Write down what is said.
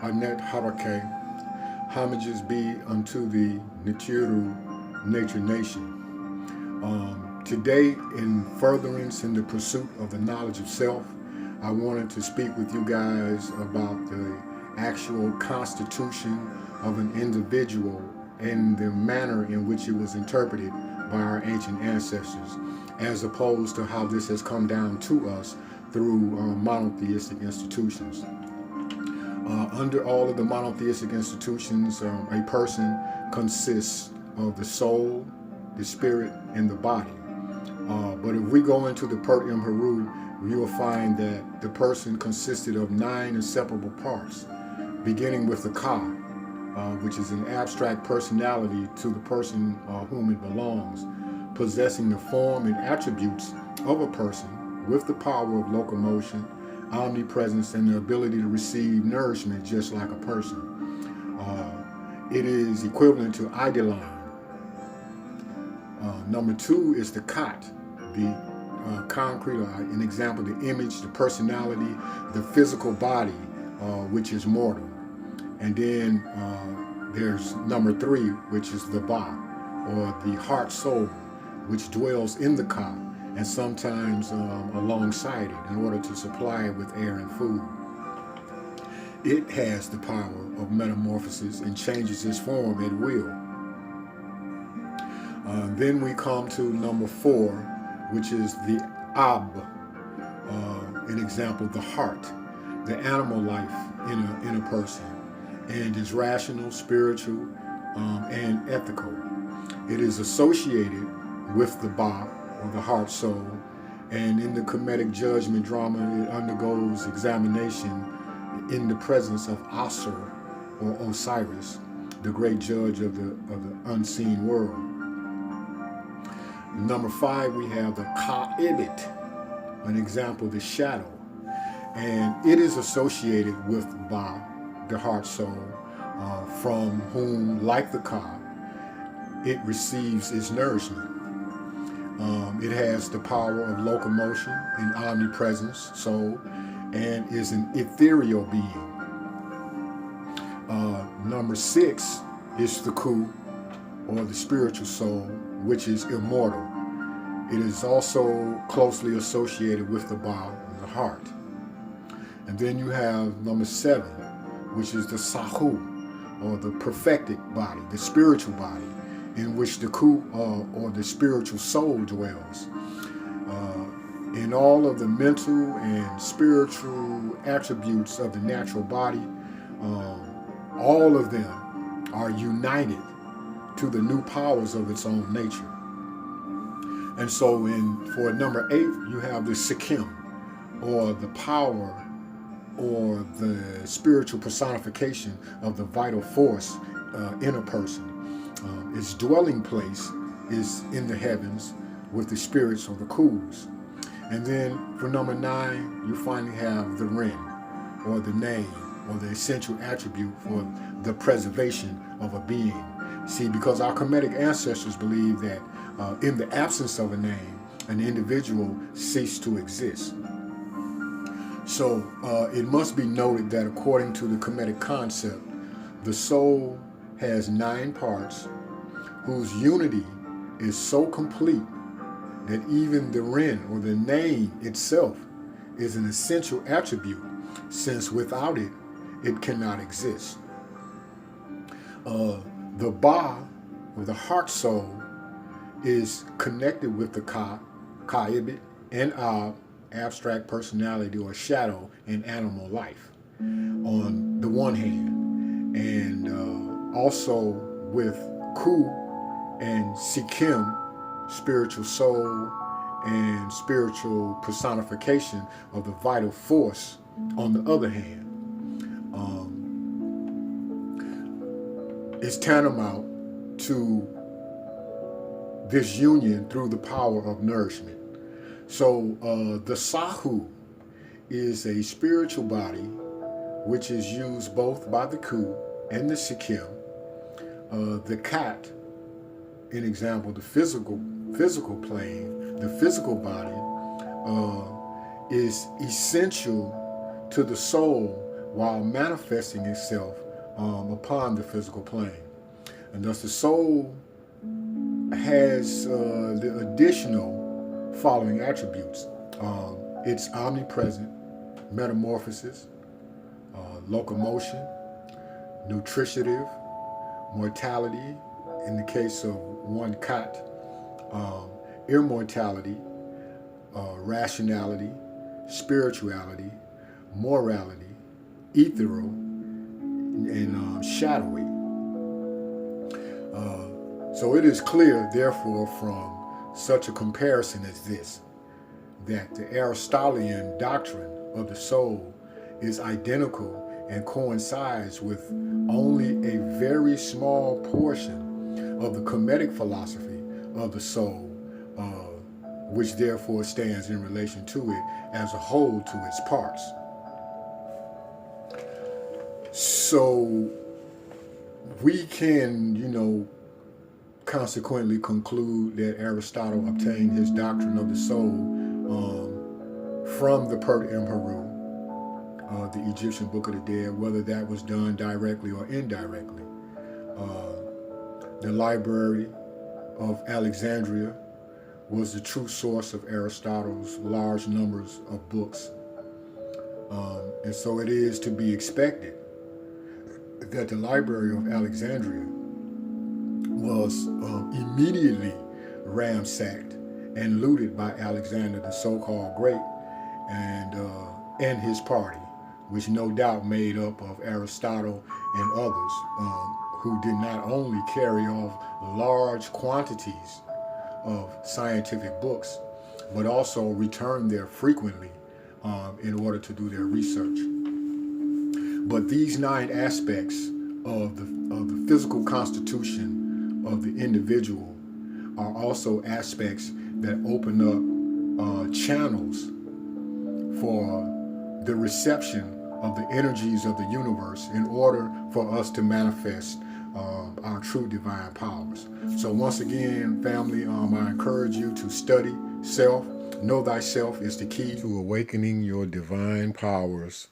Anet Harake, homages be unto the Nitiru Nature Nation. Today, in furtherance in the pursuit of the knowledge of self, I wanted to speak with you guys about the actual constitution of an individual and the manner in which it was interpreted by our ancient ancestors, as opposed to how this has come down to us through monotheistic institutions. Under all of the monotheistic institutions, a person consists of the soul, the spirit, and the body. But if we go into the Pert M. Haru, you will find that the person consisted of 9 inseparable parts, beginning with the Ka, which is an abstract personality to the person whom it belongs, possessing the form and attributes of a person with the power of locomotion, omnipresence, and the ability to receive nourishment just like a person. It is equivalent to Idealine. Number 2 is the Kat, the concrete, an example, the image, the personality, the physical body, which is mortal. And then there's number 3, which is the Ba, or the heart soul, which dwells in the Ka, and sometimes alongside it in order to supply it with air and food. It has the power of metamorphosis and changes its form at will. Then we come to number 4, which is the Ab, an example, the heart, the animal life in a person, and is rational, spiritual, and ethical. It is associated with the Ba, or the heart soul, and in the comedic judgment drama, it undergoes examination in the presence of Asur, or Osiris, the great judge of the unseen world. Number 5, we have the Ka-ibit, an example, the shadow, and it is associated with Ba, the heart soul, from whom, like the Ka, it receives its nourishment. It has the power of locomotion and omnipresence, soul, and is an ethereal being. Number 6 is the Ku, or the spiritual soul, which is immortal. It is also closely associated with the Ba, the heart. And then you have number 7, which is the Sahu, or the perfected body, the spiritual body, in which the Ku, or the spiritual soul, dwells. In all of the mental and spiritual attributes of the natural body, all of them are united to the new powers of its own nature. And so for number 8, you have the Sikkim, or the power, or the spiritual personification of the vital force in a person. Its dwelling place is in the heavens with the spirits, or the Kus. And then for number 9, you finally have the Ren, or the name, or the essential attribute for the preservation of a being. See, because our Kemetic ancestors believe that in the absence of a name, an individual ceased to exist. So it must be noted that according to the Kemetic concept, the soul has 9 parts whose unity is so complete that even the Ren, or the name itself, is an essential attribute, since without it, it cannot exist. The Ba, or the heart soul, is connected with the Ka-ibit, and Ab, abstract personality or shadow in animal life, on the one hand, and also with Ku and Sikkim, spiritual soul and spiritual personification of the vital force, on the other hand. Is tantamount to this union through the power of nourishment. So the Sahu is a spiritual body which is used both by the Ku and the Sikkim. The Kat, an example, the physical plane, the physical body, is essential to the soul while manifesting itself upon the physical plane. And thus the soul has the additional following attributes. It's omnipresent, metamorphosis, locomotion, nutritive, mortality, in the case of one cat, immortality, rationality, spirituality, morality, ethereal, and shadowy. So it is clear, therefore, from such a comparison as this, that the Aristotelian doctrine of the soul is identical and coincides with only a very small portion of the Kemetic philosophy of the soul, which therefore stands in relation to it as a whole to its parts. So we can, consequently conclude that Aristotle obtained his doctrine of the soul from the Pert Imheru, the Egyptian Book of the Dead, whether that was done directly or indirectly. The Library of Alexandria was the true source of Aristotle's large numbers of books. And so it is to be expected that the Library of Alexandria was immediately ransacked and looted by Alexander the so-called Great and his party, which no doubt made up of Aristotle and others who did not only carry off large quantities of scientific books, but also returned there frequently in order to do their research. But these 9 aspects of the physical constitution of the individual are also aspects that open up channels for the reception of the energies of the universe in order for us to manifest our true divine powers. So once again, family, I encourage you to study self. Know thyself is the key to awakening your divine powers